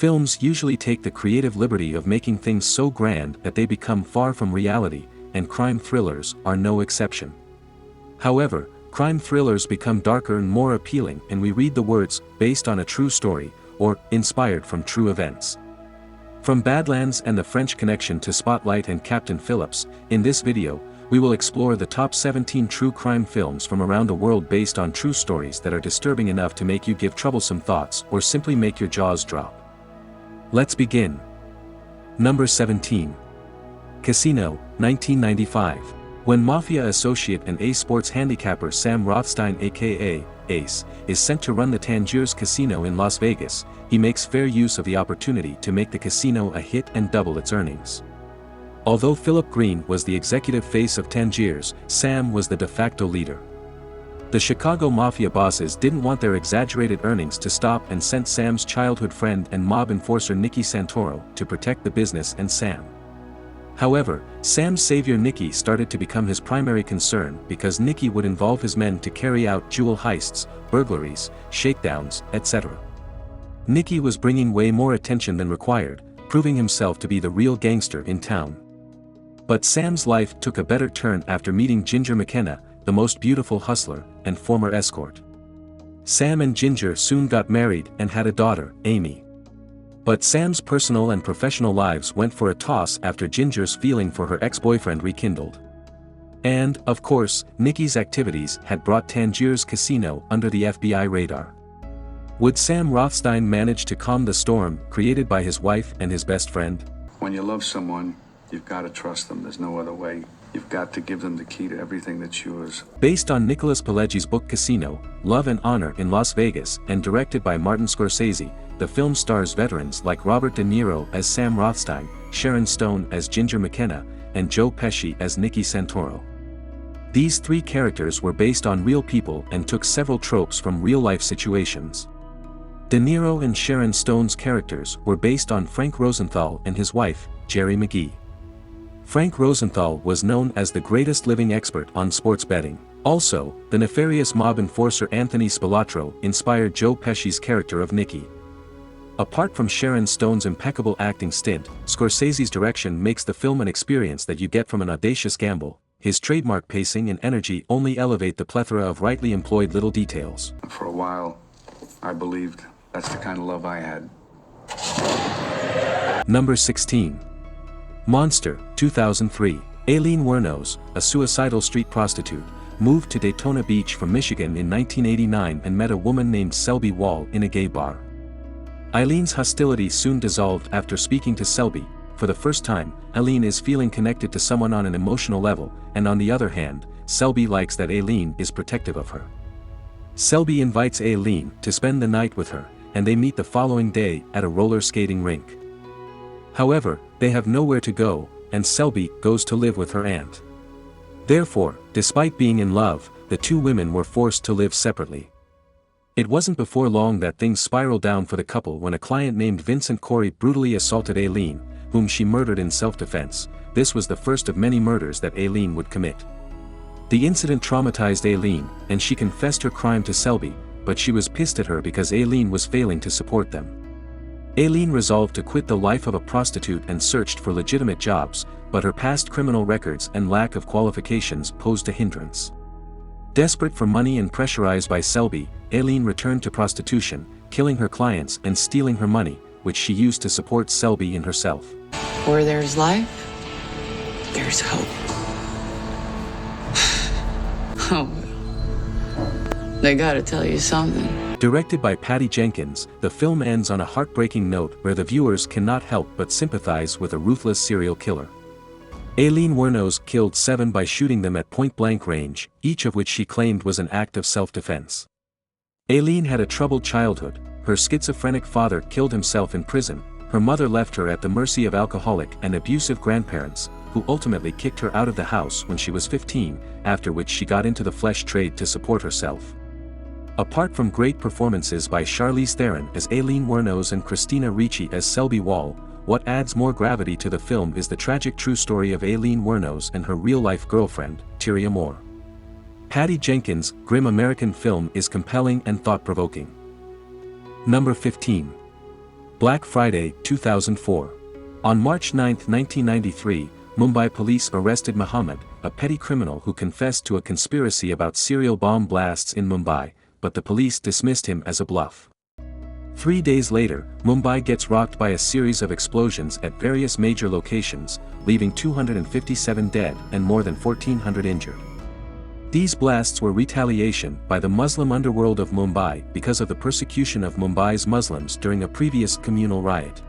Films usually take the creative liberty of making things so grand that they become far from reality, and crime thrillers are no exception. However, crime thrillers become darker and more appealing and we read the words, based on a true story, or inspired from true events. From Badlands and the French Connection to Spotlight and Captain Phillips, in this video, we will explore the top 17 true crime films from around the world based on true stories that are disturbing enough to make you give troublesome thoughts or simply make your jaws drop. Let's begin. Number 17. Casino, 1995. When Mafia associate and Ace Sports handicapper Sam Rothstein aka Ace, is sent to run the Tangiers Casino in Las Vegas, he makes fair use of the opportunity to make the casino a hit and double its earnings. Although Philip Green was the executive face of Tangiers, Sam was the de facto leader. The Chicago Mafia bosses didn't want their exaggerated earnings to stop and sent Sam's childhood friend and mob enforcer Nicky Santoro to protect the business and Sam. However, Sam's savior Nicky started to become his primary concern because Nicky would involve his men to carry out jewel heists, burglaries, shakedowns, etc. Nicky was bringing way more attention than required, proving himself to be the real gangster in town. But Sam's life took a better turn after meeting Ginger McKenna, the most beautiful hustler, and former escort. Sam and Ginger soon got married and had a daughter, Amy. But Sam's personal and professional lives went for a toss after Ginger's feeling for her ex-boyfriend rekindled. And, of course, Nicky's activities had brought Tangiers Casino under the FBI radar. Would Sam Rothstein manage to calm the storm created by his wife and his best friend? When you love someone, you've got to trust them. There's no other way. You've got to give them the key to everything that's yours. Based on Nicholas Pileggi's book Casino, Love and Honor in Las Vegas and directed by Martin Scorsese, the film stars veterans like Robert De Niro as Sam Rothstein, Sharon Stone as Ginger McKenna, and Joe Pesci as Nicky Santoro. These three characters were based on real people and took several tropes from real-life situations. De Niro and Sharon Stone's characters were based on Frank Rosenthal and his wife, Jerry McGee. Frank Rosenthal was known as the greatest living expert on sports betting. Also, the nefarious mob enforcer Anthony Spilatro inspired Joe Pesci's character of Nicky. Apart from Sharon Stone's impeccable acting stint, Scorsese's direction makes the film an experience that you get from an audacious gamble. His trademark pacing and energy only elevate the plethora of rightly employed little details. For a while, I believed that's the kind of love I had. Number 16. Monster, 2003. Aileen Wuornos, a suicidal street prostitute, moved to Daytona Beach from Michigan in 1989 and met a woman named Selby Wall in a gay bar. Eileen's hostility soon dissolved after speaking to Selby. For the first time, Aileen is feeling connected to someone on an emotional level, and on the other hand, Selby likes that Aileen is protective of her. Selby invites Aileen to spend the night with her, and they meet the following day at a roller skating rink. However, they have nowhere to go, and Selby goes to live with her aunt. Therefore, despite being in love, the two women were forced to live separately. It wasn't before long that things spiraled down for the couple when a client named Vincent Corey brutally assaulted Aileen, whom she murdered in self-defense. This was the first of many murders that Aileen would commit. The incident traumatized Aileen, and she confessed her crime to Selby, but she was pissed at her because Aileen was failing to support them. Aileen resolved to quit the life of a prostitute and searched for legitimate jobs, but her past criminal records and lack of qualifications posed a hindrance. Desperate for money and pressurized by Selby, Aileen returned to prostitution, killing her clients and stealing her money, which she used to support Selby and herself. Where there's life, there's hope. Oh, they gotta tell you something. Directed by Patty Jenkins, the film ends on a heartbreaking note where the viewers cannot help but sympathize with a ruthless serial killer. Aileen Wuornos killed 7 by shooting them at point-blank range, each of which she claimed was an act of self-defense. Aileen had a troubled childhood. Her schizophrenic father killed himself in prison. Her mother left her at the mercy of alcoholic and abusive grandparents, who ultimately kicked her out of the house when she was 15, after which she got into the flesh trade to support herself. Apart from great performances by Charlize Theron as Aileen Wuornos and Christina Ricci as Selby Wall, what adds more gravity to the film is the tragic true story of Aileen Wuornos and her real-life girlfriend, Tyria Moore. Patty Jenkins' grim American film is compelling and thought-provoking. Number 15. Black Friday, 2004. On March 9, 1993, Mumbai police arrested Muhammad, a petty criminal who confessed to a conspiracy about serial bomb blasts in Mumbai, but the police dismissed him as a bluff. 3 days later, Mumbai gets rocked by a series of explosions at various major locations, leaving 257 dead and more than 1,400 injured. These blasts were retaliation by the Muslim underworld of Mumbai because of the persecution of Mumbai's Muslims during a previous communal riot.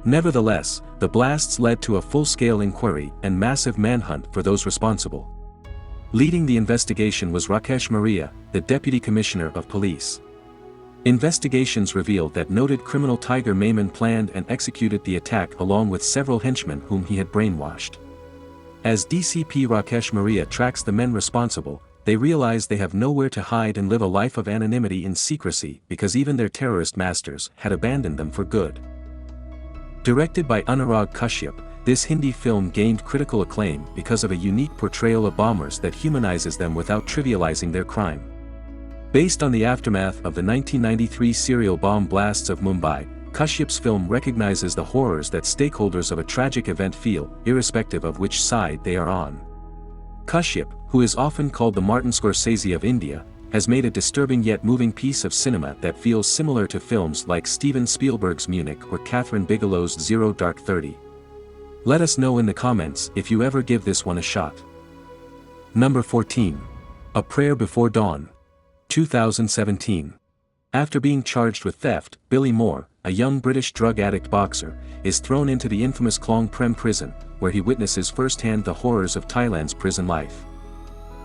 Nevertheless, the blasts led to a full-scale inquiry and massive manhunt for those responsible. Leading the investigation was Rakesh Maria, the Deputy Commissioner of Police. Investigations revealed that noted criminal Tiger Mayman planned and executed the attack along with several henchmen whom he had brainwashed. As DCP Rakesh Maria tracks the men responsible, they realize they have nowhere to hide and live a life of anonymity in secrecy because even their terrorist masters had abandoned them for good. Directed by Anurag Kashyap, this Hindi film gained critical acclaim because of a unique portrayal of bombers that humanizes them without trivializing their crime. Based on the aftermath of the 1993 serial bomb blasts of Mumbai, Kashyap's film recognizes the horrors that stakeholders of a tragic event feel, irrespective of which side they are on. Kashyap, who is often called the Martin Scorsese of India, has made a disturbing yet moving piece of cinema that feels similar to films like Steven Spielberg's Munich or Catherine Bigelow's Zero Dark 30. Let us know in the comments if you ever give this one a shot. Number 14. A Prayer Before Dawn. 2017. After being charged with theft, Billy Moore, a young British drug addict boxer, is thrown into the infamous Klong Prem prison, where he witnesses firsthand the horrors of Thailand's prison life.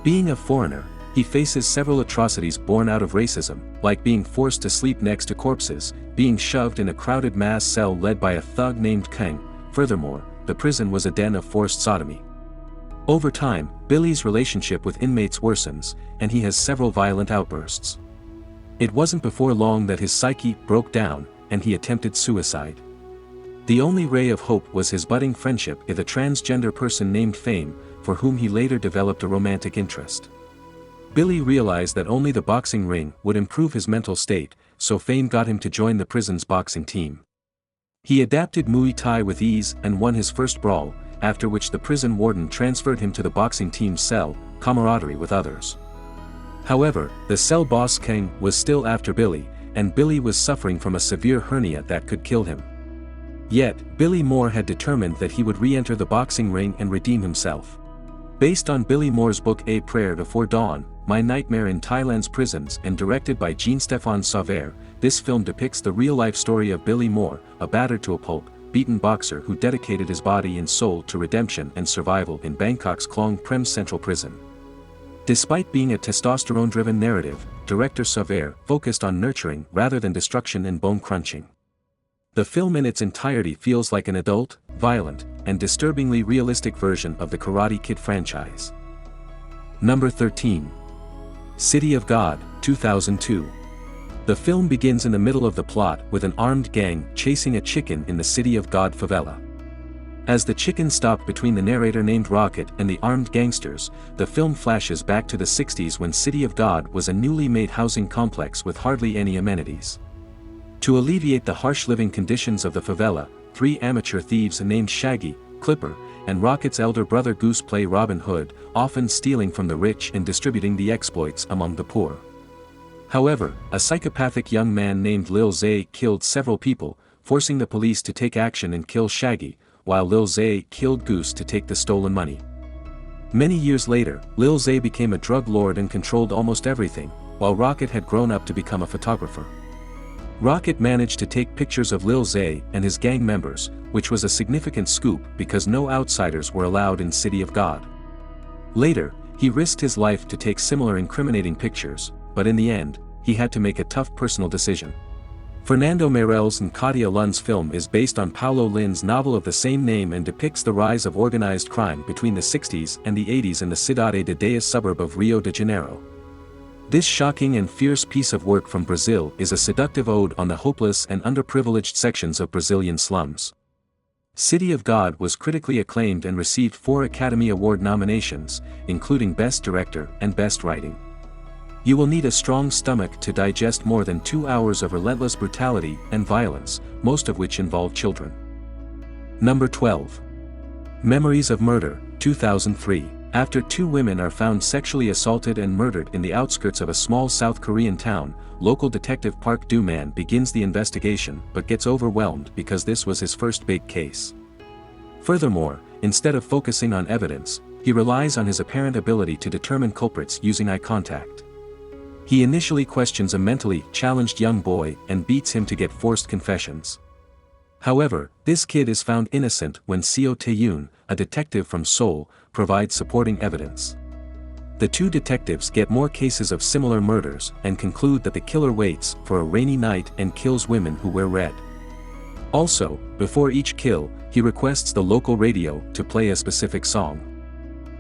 Being a foreigner, he faces several atrocities born out of racism, like being forced to sleep next to corpses, being shoved in a crowded mass cell led by a thug named Kang. Furthermore, the prison was a den of forced sodomy. Over time, Billy's relationship with inmates worsens, and he has several violent outbursts. It wasn't before long that his psyche broke down, and he attempted suicide. The only ray of hope was his budding friendship with a transgender person named Fame, for whom he later developed a romantic interest. Billy realized that only the boxing ring would improve his mental state, so Fame got him to join the prison's boxing team. He adapted Muay Thai with ease and won his first brawl, after which the prison warden transferred him to the boxing team's cell, camaraderie with others. However, the cell boss Kang was still after Billy, and Billy was suffering from a severe hernia that could kill him. Yet, Billy Moore had determined that he would re-enter the boxing ring and redeem himself. Based on Billy Moore's book A Prayer Before Dawn, My Nightmare in Thailand's Prisons and directed by Jean-Stéphane Sauvaire, this film depicts the real-life story of Billy Moore, a battered to a pulp, beaten boxer who dedicated his body and soul to redemption and survival in Bangkok's Klong Prem Central Prison. Despite being a testosterone-driven narrative, director Sauvaire focused on nurturing rather than destruction and bone-crunching. The film in its entirety feels like an adult, violent, and disturbingly realistic version of the Karate Kid franchise. Number 13. City of God, 2002. The film begins in the middle of the plot with an armed gang chasing a chicken in the City of God favela. As the chicken stopped between the narrator named Rocket and the armed gangsters, the film flashes back to the 60s when City of God was a newly made housing complex with hardly any amenities. To alleviate the harsh living conditions of the favela, 3 amateur thieves named Shaggy, Clipper, and Rocket's elder brother Goose play Robin Hood, often stealing from the rich and distributing the exploits among the poor. However, a psychopathic young man named Lil Zay killed several people, forcing the police to take action and kill Shaggy, while Lil Zay killed Goose to take the stolen money. Many years later, Lil Zay became a drug lord and controlled almost everything, while Rocket had grown up to become a photographer. Rocket managed to take pictures of Lil Zay and his gang members, which was a significant scoop because no outsiders were allowed in City of God. Later, he risked his life to take similar incriminating pictures, but in the end, he had to make a tough personal decision. Fernando Meirelles and Katia Lund's film is based on Paulo Lin's novel of the same name and depicts the rise of organized crime between the 60s and the 80s in the Cidade de Deus suburb of Rio de Janeiro. This shocking and fierce piece of work from Brazil is a seductive ode on the hopeless and underprivileged sections of Brazilian slums. City of God was critically acclaimed and received 4 Academy Award nominations, including Best Director and Best Writing. You will need a strong stomach to digest more than 2 hours of relentless brutality and violence, most of which involve children. Number 12. Memories of Murder, 2003. After 2 women are found sexually assaulted and murdered in the outskirts of a small South Korean town, local detective Park Do-man begins the investigation but gets overwhelmed because this was his first big case. Furthermore, instead of focusing on evidence, he relies on his apparent ability to determine culprits using eye contact. He initially questions a mentally challenged young boy and beats him to get forced confessions. However, this kid is found innocent when Seo Tae-yoon, a detective from Seoul, provides supporting evidence. The 2 detectives get more cases of similar murders and conclude that the killer waits for a rainy night and kills women who wear red. Also, before each kill, he requests the local radio to play a specific song.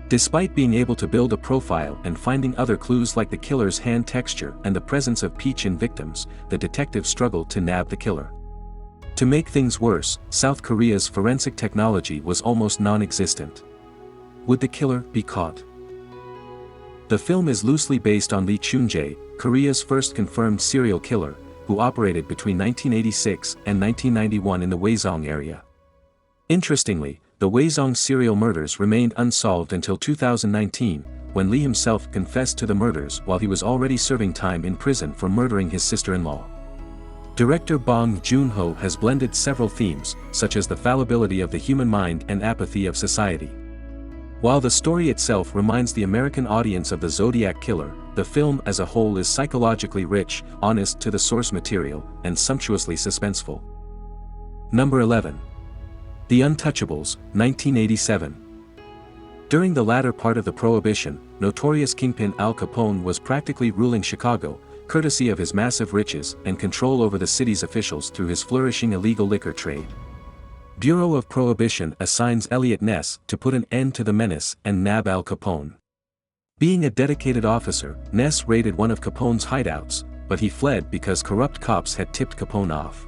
Despite being able to build a profile and finding other clues like the killer's hand texture and the presence of peach in victims, the detectives struggle to nab the killer. To make things worse, South Korea's forensic technology was almost non-existent. Would the killer be caught? The film is loosely based on Lee Chun-jae, Korea's first confirmed serial killer, who operated between 1986 and 1991 in the Hwasong area. Interestingly, the Hwasong serial murders remained unsolved until 2019, when Lee himself confessed to the murders while he was already serving time in prison for murdering his sister-in-law. Director Bong Joon-ho has blended several themes, such as the fallibility of the human mind and apathy of society. While the story itself reminds the American audience of the Zodiac killer, the film as a whole is psychologically rich, honest to the source material, and sumptuously suspenseful. Number 11. The Untouchables, 1987. During the latter part of the Prohibition, notorious kingpin Al Capone was practically ruling Chicago, courtesy of his massive riches and control over the city's officials through his flourishing illegal liquor trade. Bureau of Prohibition assigns Elliot Ness to put an end to the menace and nab Al Capone. Being a dedicated officer, Ness raided one of Capone's hideouts, but he fled because corrupt cops had tipped Capone off.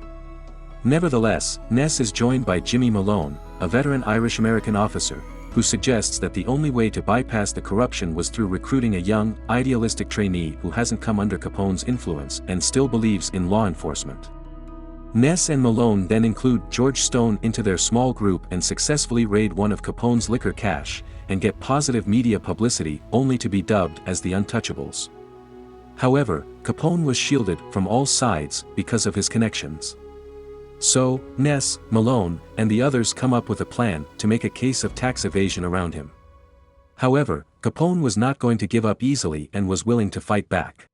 Nevertheless, Ness is joined by Jimmy Malone, a veteran Irish-American officer, who suggests that the only way to bypass the corruption was through recruiting a young, idealistic trainee who hasn't come under Capone's influence and still believes in law enforcement. Ness and Malone then include George Stone into their small group and successfully raid one of Capone's liquor cache, and get positive media publicity only to be dubbed as the Untouchables. However, Capone was shielded from all sides because of his connections. So, Ness, Malone, and the others come up with a plan to make a case of tax evasion around him. However, Capone was not going to give up easily and was willing to fight back.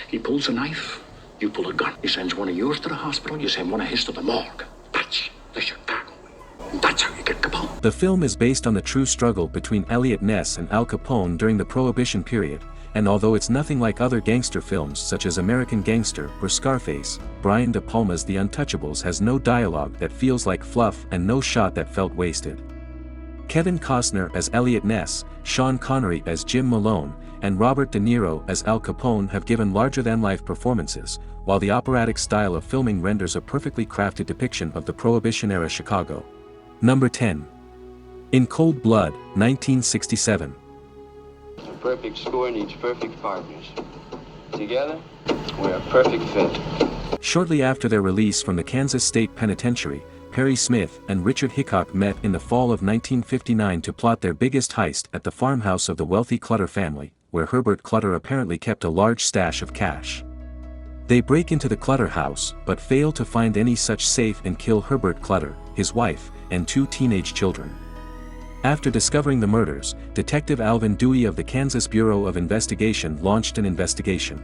He pulls a knife, you pull a gun. He sends one of yours to the hospital, you send one of his to the morgue. That's the Chicago way. That's how you get Capone. The film is based on the true struggle between Elliot Ness and Al Capone during the Prohibition period, and although it's nothing like other gangster films such as American Gangster or Scarface, Brian De Palma's The Untouchables has no dialogue that feels like fluff and no shot that felt wasted. Kevin Costner as Elliot Ness, Sean Connery as Jim Malone, and Robert De Niro as Al Capone have given larger-than-life performances, while the operatic style of filming renders a perfectly crafted depiction of the Prohibition-era Chicago. Number 10. In Cold Blood, 1967. A perfect score needs perfect partners. Together, we're a perfect fit. Shortly after their release from the Kansas State Penitentiary, Perry Smith and Richard Hickok met in the fall of 1959 to plot their biggest heist at the farmhouse of the wealthy Clutter family, where Herbert Clutter apparently kept a large stash of cash. They break into the Clutter house, but fail to find any such safe and kill Herbert Clutter, his wife, and 2 teenage children. After discovering the murders, Detective Alvin Dewey of the Kansas Bureau of Investigation launched an investigation.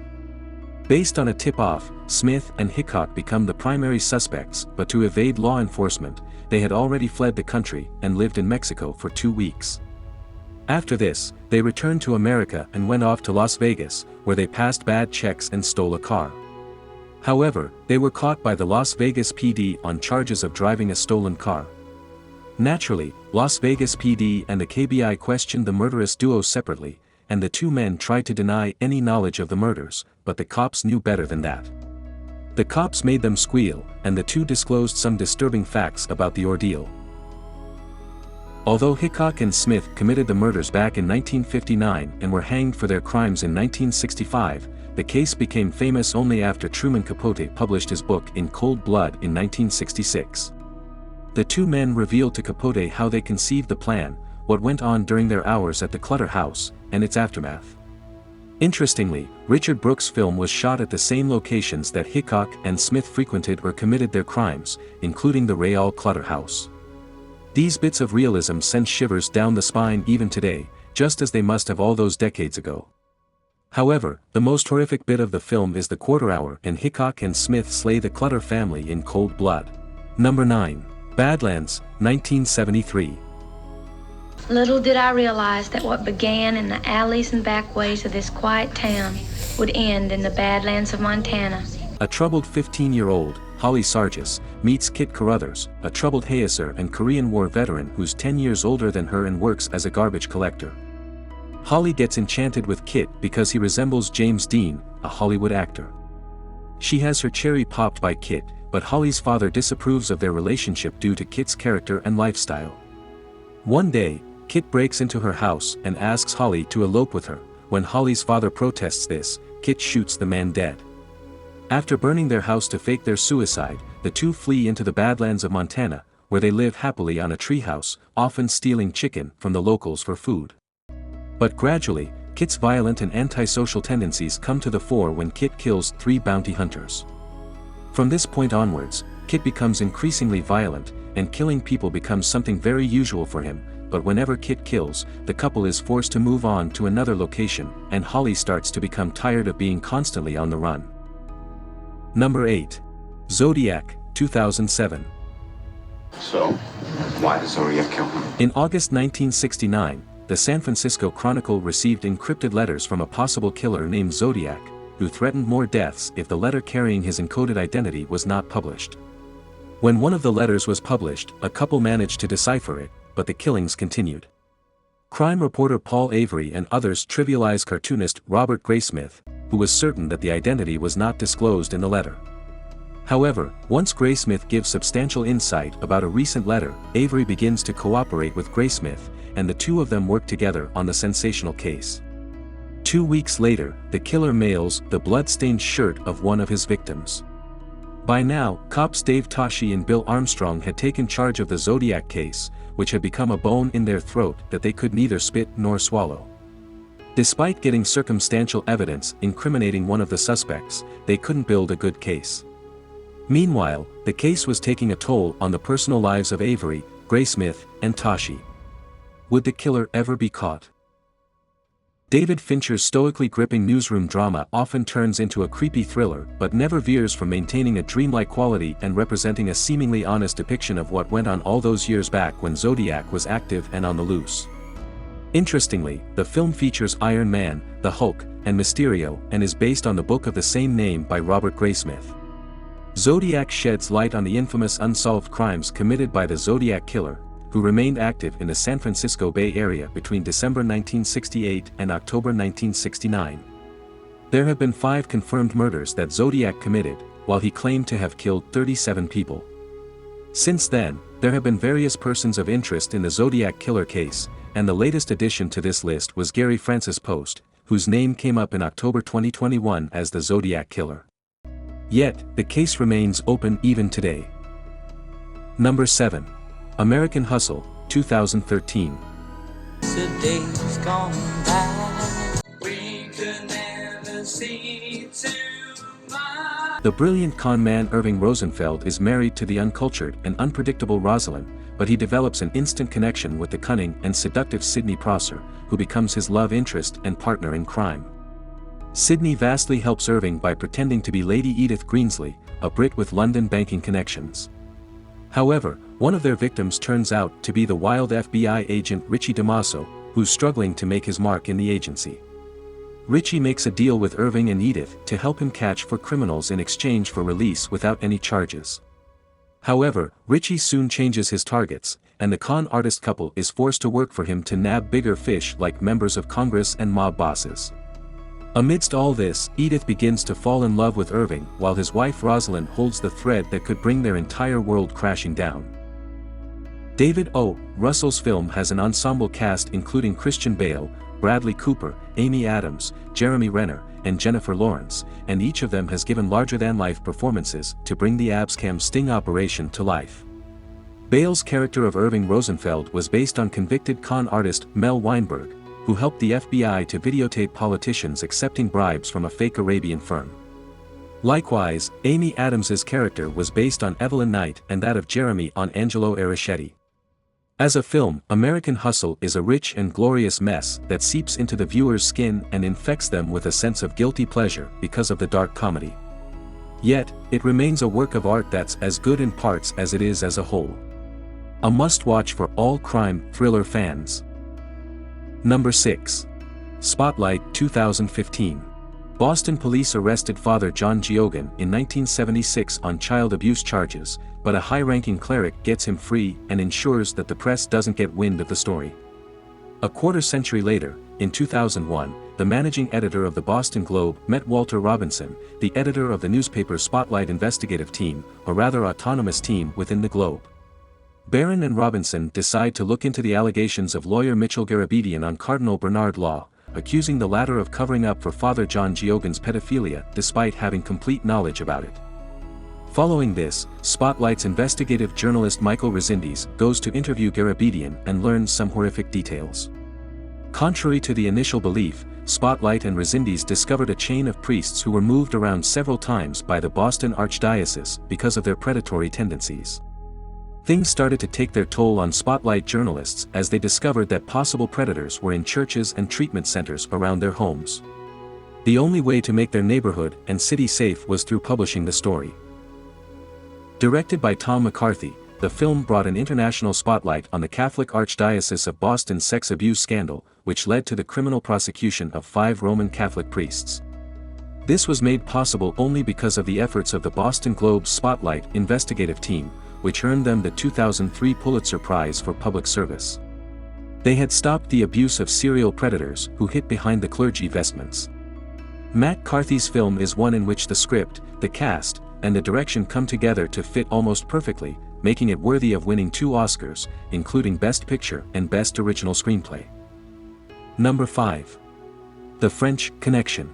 Based on a tip-off, Smith and Hickok become the primary suspects, but to evade law enforcement, they had already fled the country and lived in Mexico for 2 weeks. After this, they returned to America and went off to Las Vegas, where they passed bad checks and stole a car. However, they were caught by the Las Vegas PD on charges of driving a stolen car. Naturally, Las Vegas PD and the KBI questioned the murderous duo separately, and the 2 men tried to deny any knowledge of the murders, but the cops knew better than that. The cops made them squeal, and the 2 disclosed some disturbing facts about the ordeal. Although Hickok and Smith committed the murders back in 1959 and were hanged for their crimes in 1965, the case became famous only after Truman Capote published his book In Cold Blood in 1966. The two men revealed to Capote how they conceived the plan, what went on during their hours at the Clutter House, and its aftermath. Interestingly, Richard Brooks' film was shot at the same locations that Hickok and Smith frequented or committed their crimes, including the Rayall Clutter House. These bits of realism send shivers down the spine even today, just as they must have all those decades ago. However, the most horrific bit of the film is the quarter hour and Hickok and Smith slay the Clutter family in cold blood. Number 9. Badlands, 1973. Little did I realize that what began in the alleys and backways of this quiet town would end in the Badlands of Montana. A troubled 15-year-old, Holly Sargis, meets Kit Carruthers, a troubled Hayaser and Korean War veteran who's 10 years older than her and works as a garbage collector. Holly gets enchanted with Kit because he resembles James Dean, a Hollywood actor. She has her cherry popped by Kit, but Holly's father disapproves of their relationship due to Kit's character and lifestyle. One day, Kit breaks into her house and asks Holly to elope with her. When Holly's father protests this, Kit shoots the man dead. After burning their house to fake their suicide, the two flee into the Badlands of Montana, where they live happily on a treehouse, often stealing chicken from the locals for food. But gradually, Kit's violent and antisocial tendencies come to the fore when Kit kills 3 bounty hunters. From this point onwards, Kit becomes increasingly violent, and killing people becomes something very usual for him, but whenever Kit kills, the couple is forced to move on to another location, and Holly starts to become tired of being constantly on the run. Number 8. Zodiac, 2007. So, why did Zodiac kill him? In August 1969, the San Francisco Chronicle received encrypted letters from a possible killer named Zodiac, who threatened more deaths if the letter carrying his encoded identity was not published. When one of the letters was published, a couple managed to decipher it, but the killings continued. Crime reporter Paul Avery and others trivialized cartoonist Robert Graysmith, who was certain that the identity was not disclosed in the letter. However, once Graysmith gives substantial insight about a recent letter, Avery begins to cooperate with Graysmith, and the two of them work together on the sensational case. 2 weeks later, the killer mails the blood-stained shirt of one of his victims. By now, cops Dave Toschi and Bill Armstrong had taken charge of the Zodiac case, which had become a bone in their throat that they could neither spit nor swallow. Despite getting circumstantial evidence incriminating one of the suspects, they couldn't build a good case. Meanwhile, the case was taking a toll on the personal lives of Avery, Graysmith, and Toschi. Would the killer ever be caught? David Fincher's stoically gripping newsroom drama often turns into a creepy thriller but never veers from maintaining a dreamlike quality and representing a seemingly honest depiction of what went on all those years back when Zodiac was active and on the loose. Interestingly, the film features Iron Man, the Hulk, and Mysterio and is based on the book of the same name by Robert Graysmith. Zodiac sheds light on the infamous unsolved crimes committed by the Zodiac Killer, who remained active in the San Francisco Bay Area between December 1968 and October 1969. There have been 5 confirmed murders that Zodiac committed, while he claimed to have killed 37 people. Since then, there have been various persons of interest in the Zodiac Killer case, and the latest addition to this list was Gary Francis Post, whose name came up in October 2021 as the Zodiac Killer. Yet, the case remains open even today. Number 7. American Hustle, 2013. The days gone by, we could never see tomorrow. The brilliant con man Irving Rosenfeld is married to the uncultured and unpredictable Rosalind, but he develops an instant connection with the cunning and seductive Sidney Prosser, who becomes his love interest and partner in crime. Sidney vastly helps Irving by pretending to be Lady Edith Greensley, a Brit with London banking connections. However, one of their victims turns out to be the wild FBI agent Richie DeMasso, who's struggling to make his mark in the agency. Richie makes a deal with Irving and Edith to help him catch for criminals in exchange for release without any charges. However, Richie soon changes his targets, and the con artist couple is forced to work for him to nab bigger fish like members of Congress and mob bosses. Amidst all this, Edith begins to fall in love with Irving while his wife Rosalind holds the thread that could bring their entire world crashing down. David O. Russell's film has an ensemble cast including Christian Bale, Bradley Cooper, Amy Adams, Jeremy Renner, and Jennifer Lawrence, and each of them has given larger-than-life performances to bring the Abscam sting operation to life. Bale's character of Irving Rosenfeld was based on convicted con artist Mel Weinberg, who helped the FBI to videotape politicians accepting bribes from a fake Arabian firm. Likewise, Amy Adams's character was based on Evelyn Knight and that of Jeremy on Angelo Ericetti. As a film, American Hustle is a rich and glorious mess that seeps into the viewer's skin and infects them with a sense of guilty pleasure because of the dark comedy. Yet, it remains a work of art that's as good in parts as it is as a whole. A must-watch for all crime thriller fans. Number 6. Spotlight 2015. Boston police arrested Father John Geoghegan in 1976 on child abuse charges, but a high-ranking cleric gets him free and ensures that the press doesn't get wind of the story. A quarter-century later, in 2001, the managing editor of the Boston Globe met Walter Robinson, the editor of the newspaper Spotlight investigative team, a rather autonomous team within the Globe. Barron and Robinson decide to look into the allegations of lawyer Mitchell Garabedian on Cardinal Bernard Law, accusing the latter of covering up for Father John Geoghegan's pedophilia despite having complete knowledge about it. Following this, Spotlight's investigative journalist Michael Resendiz goes to interview Garabedian and learns some horrific details. Contrary to the initial belief, Spotlight and Resendiz discovered a chain of priests who were moved around several times by the Boston Archdiocese because of their predatory tendencies. Things started to take their toll on Spotlight journalists as they discovered that possible predators were in churches and treatment centers around their homes. The only way to make their neighborhood and city safe was through publishing the story. Directed by Tom McCarthy, the film brought an international spotlight on the Catholic Archdiocese of Boston's sex abuse scandal, which led to the criminal prosecution of 5 Roman Catholic priests. This was made possible only because of the efforts of the Boston Globe's Spotlight investigative team, which earned them the 2003 Pulitzer Prize for Public Service. They had stopped the abuse of serial predators who hid behind the clergy vestments. Matt Carthy's film is one in which the script, the cast, and the direction come together to fit almost perfectly, making it worthy of winning 2 Oscars, including Best Picture and Best Original Screenplay. Number 5. The French Connection.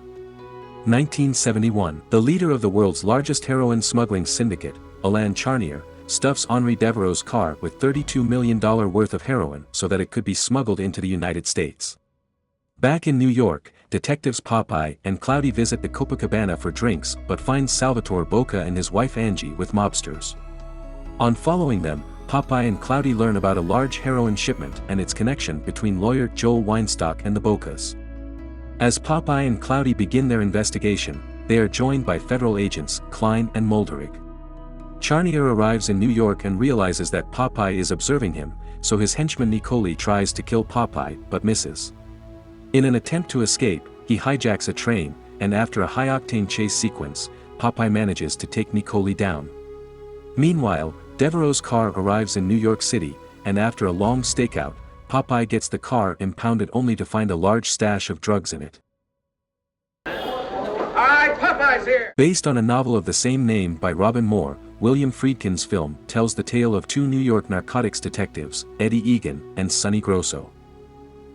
1971. The leader of the world's largest heroin smuggling syndicate, Alain Charnier, stuffs Henri Devereaux's car with $32 million worth of heroin so that it could be smuggled into the United States. Back in New York, detectives Popeye and Cloudy visit the Copacabana for drinks but find Salvatore Boca and his wife Angie with mobsters. On following them, Popeye and Cloudy learn about a large heroin shipment and its connection between lawyer Joel Weinstock and the Bocas. As Popeye and Cloudy begin their investigation, they are joined by federal agents Klein and Mulderig. Charnier arrives in New York and realizes that Popeye is observing him, so his henchman Nicoli tries to kill Popeye but misses. In an attempt to escape, he hijacks a train, and after a high-octane chase sequence, Popeye manages to take Nicoli down. Meanwhile, Devereaux's car arrives in New York City, and after a long stakeout, Popeye gets the car impounded only to find a large stash of drugs in it. Alright, Popeye's here! Based on a novel of the same name by Robin Moore, William Friedkin's film tells the tale of 2 New York narcotics detectives, Eddie Egan and Sonny Grosso.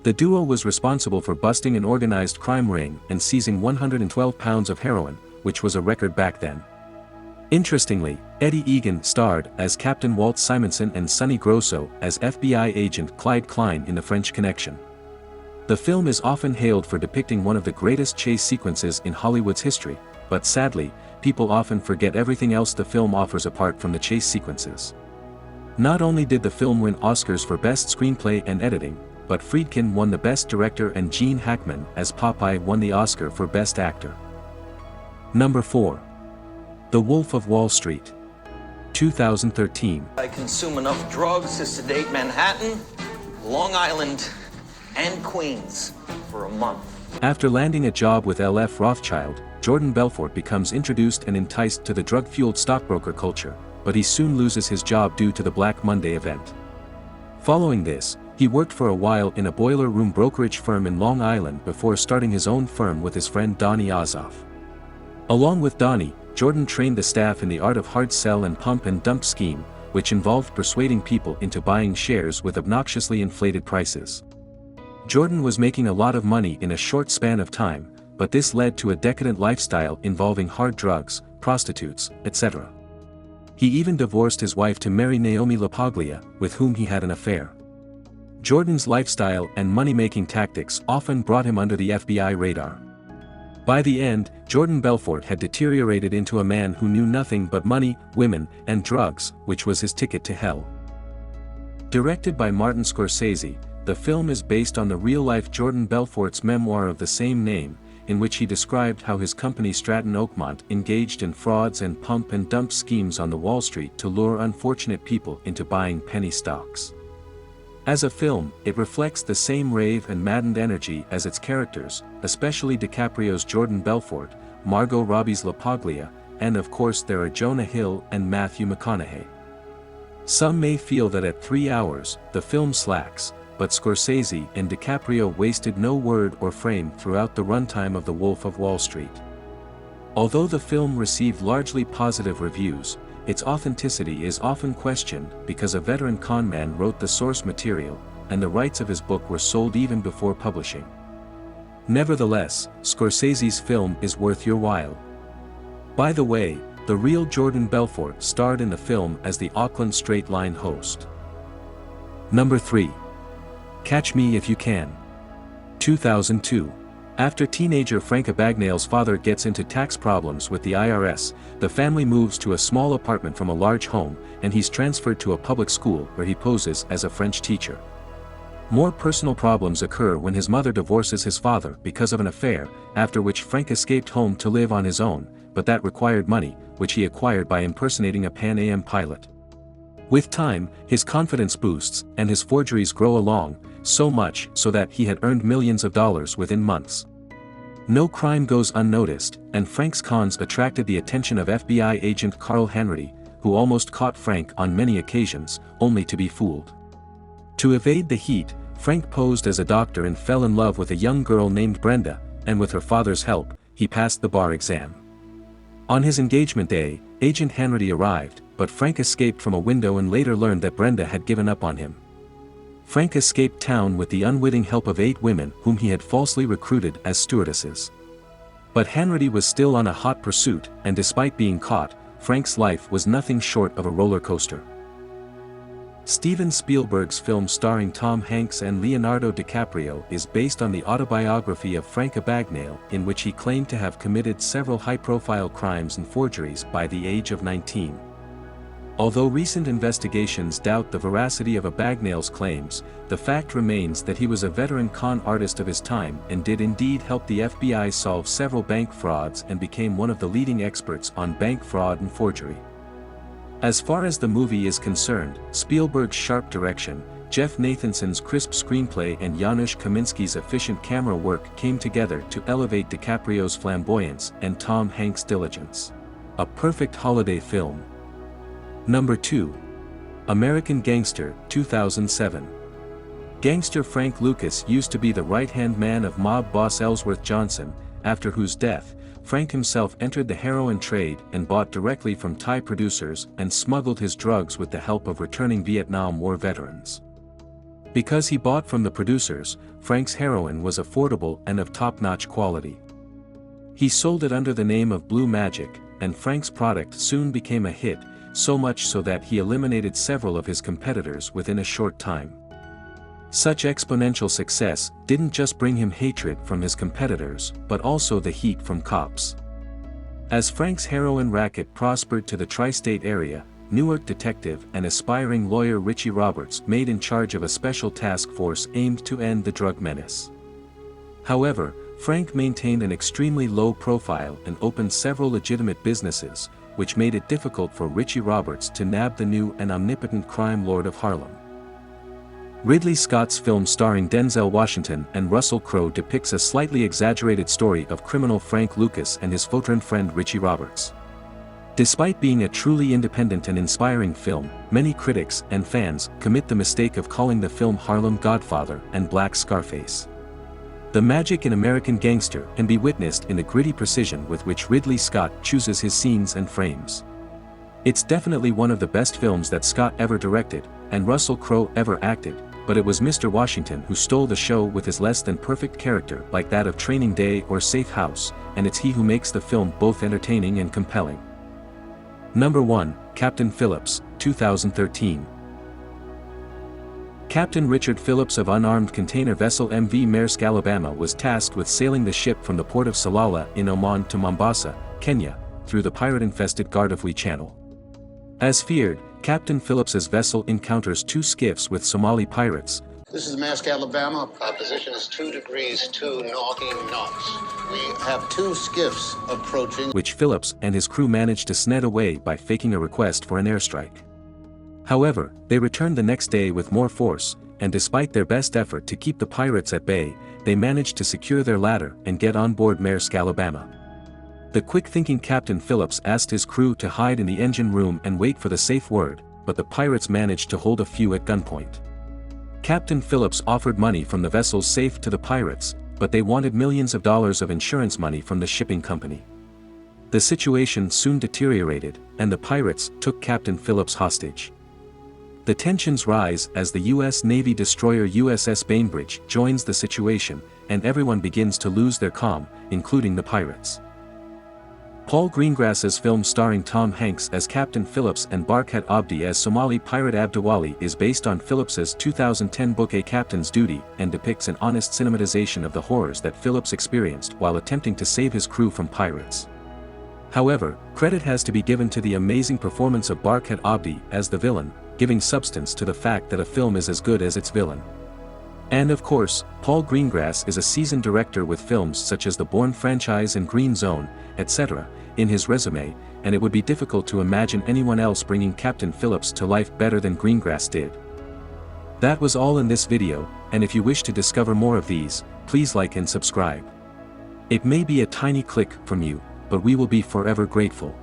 The duo was responsible for busting an organized crime ring and seizing 112 pounds of heroin, which was a record back then. Interestingly, Eddie Egan starred as Captain Walt Simonson and Sonny Grosso as FBI agent Clyde Klein in The French Connection. The film is often hailed for depicting one of the greatest chase sequences in Hollywood's history, but sadly, people often forget everything else the film offers apart from the chase sequences. Not only did the film win Oscars for Best Screenplay and Editing, but Friedkin won the Best Director and Gene Hackman as Popeye won the Oscar for Best Actor. Number 4. The Wolf of Wall Street. 2013. I consume enough drugs to sedate Manhattan, Long Island, and Queens for a month. After landing a job with L.F. Rothschild, Jordan Belfort becomes introduced and enticed to the drug-fueled stockbroker culture, but he soon loses his job due to the Black Monday event. Following this, he worked for a while in a boiler room brokerage firm in Long Island before starting his own firm with his friend Donny Azoff. Along with Donny, Jordan trained the staff in the art of hard sell and pump and dump scheme, which involved persuading people into buying shares with obnoxiously inflated prices. Jordan was making a lot of money in a short span of time, but this led to a decadent lifestyle involving hard drugs, prostitutes, etc. He even divorced his wife to marry Naomi LaPaglia, with whom he had an affair. Jordan's lifestyle and money-making tactics often brought him under the FBI radar. By the end, Jordan Belfort had deteriorated into a man who knew nothing but money, women, and drugs, which was his ticket to hell. Directed by Martin Scorsese, the film is based on the real-life Jordan Belfort's memoir of the same name, in which he described how his company Stratton Oakmont engaged in frauds and pump and dump schemes on the Wall Street to lure unfortunate people into buying penny stocks. As a film, it reflects the same rave and maddened energy as its characters, especially DiCaprio's Jordan Belfort, Margot Robbie's LaPaglia, and of course there are Jonah Hill and Matthew McConaughey. Some may feel that at 3 hours, the film slacks, but Scorsese and DiCaprio wasted no word or frame throughout the runtime of The Wolf of Wall Street. Although the film received largely positive reviews, its authenticity is often questioned because a veteran conman wrote the source material, and the rights of his book were sold even before publishing. Nevertheless, Scorsese's film is worth your while. By the way, the real Jordan Belfort starred in the film as the Auckland Straight Line host. Number 3. Catch Me If You Can. 2002. After teenager Frank Abagnale's father gets into tax problems with the IRS, the family moves to a small apartment from a large home, and he's transferred to a public school where he poses as a French teacher. More personal problems occur when his mother divorces his father because of an affair, after which Frank escaped home to live on his own, but that required money, which he acquired by impersonating a Pan Am pilot. With time, his confidence boosts, and his forgeries grow along, so much so that he had earned millions of dollars within months. No crime goes unnoticed, and Frank's cons attracted the attention of FBI agent Carl Hanratty, who almost caught Frank on many occasions, only to be fooled. To evade the heat, Frank posed as a doctor and fell in love with a young girl named Brenda, and with her father's help, he passed the bar exam. On his engagement day, Agent Hanratty arrived, but Frank escaped from a window and later learned that Brenda had given up on him. Frank escaped town with the unwitting help of 8 women whom he had falsely recruited as stewardesses. But Hanratty was still on a hot pursuit, and despite being caught, Frank's life was nothing short of a roller coaster. Steven Spielberg's film starring Tom Hanks and Leonardo DiCaprio is based on the autobiography of Frank Abagnale, in which he claimed to have committed several high-profile crimes and forgeries by the age of 19. Although recent investigations doubt the veracity of Abagnale's claims, the fact remains that he was a veteran con artist of his time and did indeed help the FBI solve several bank frauds and became one of the leading experts on bank fraud and forgery. As far as the movie is concerned, Spielberg's sharp direction, Jeff Nathanson's crisp screenplay and Janusz Kaminski's efficient camera work came together to elevate DiCaprio's flamboyance and Tom Hanks' diligence. A perfect holiday film. Number 2. American Gangster, 2007. Gangster Frank Lucas used to be the right-hand man of mob boss Ellsworth Johnson, after whose death, Frank himself entered the heroin trade and bought directly from Thai producers and smuggled his drugs with the help of returning Vietnam War veterans. Because he bought from the producers, Frank's heroin was affordable and of top-notch quality. He sold it under the name of Blue Magic, and Frank's product soon became a hit, so much so that he eliminated several of his competitors within a short time. Such exponential success didn't just bring him hatred from his competitors, but also the heat from cops. As Frank's heroin racket prospered to the tri-state area, Newark detective and aspiring lawyer Richie Roberts made in charge of a special task force aimed to end the drug menace. However, Frank maintained an extremely low profile and opened several legitimate businesses, which made it difficult for Richie Roberts to nab the new and omnipotent crime lord of Harlem. Ridley Scott's film starring Denzel Washington and Russell Crowe depicts a slightly exaggerated story of criminal Frank Lucas and his veteran friend Richie Roberts. Despite being a truly independent and inspiring film, many critics and fans commit the mistake of calling the film Harlem Godfather and Black Scarface. The magic in American Gangster can be witnessed in the gritty precision with which Ridley Scott chooses his scenes and frames. It's definitely one of the best films that Scott ever directed, and Russell Crowe ever acted, but it was Mr. Washington who stole the show with his less-than-perfect character like that of Training Day or Safe House, and it's he who makes the film both entertaining and compelling. Number 1, Captain Phillips, 2013. Captain Richard Phillips of unarmed container vessel MV Maersk Alabama was tasked with sailing the ship from the port of Salalah in Oman to Mombasa, Kenya, through the pirate-infested Gardafui Channel. As feared, Captain Phillips's vessel encounters 2 skiffs with Somali pirates. This is Maersk Alabama. Our position is 2 degrees 2 knots. We have 2 skiffs approaching, which Phillips and his crew managed to sned away by faking a request for an airstrike. However, they returned the next day with more force, and despite their best effort to keep the pirates at bay, they managed to secure their ladder and get on board Maersk Alabama. The quick-thinking Captain Phillips asked his crew to hide in the engine room and wait for the safe word, but the pirates managed to hold a few at gunpoint. Captain Phillips offered money from the vessel's safe to the pirates, but they wanted millions of dollars of insurance money from the shipping company. The situation soon deteriorated, and the pirates took Captain Phillips hostage. The tensions rise as the U.S. Navy destroyer USS Bainbridge joins the situation, and everyone begins to lose their calm, including the pirates. Paul Greengrass's film starring Tom Hanks as Captain Phillips and Barkat Abdi as Somali pirate Abdiwali is based on Phillips's 2010 book A Captain's Duty and depicts an honest cinematization of the horrors that Phillips experienced while attempting to save his crew from pirates. However, credit has to be given to the amazing performance of Barkat Abdi as the villain, giving substance to the fact that a film is as good as its villain. And of course, Paul Greengrass is a seasoned director with films such as the Bourne franchise and Green Zone, etc., in his resume, and it would be difficult to imagine anyone else bringing Captain Phillips to life better than Greengrass did. That was all in this video, and if you wish to discover more of these, please like and subscribe. It may be a tiny click from you, but we will be forever grateful.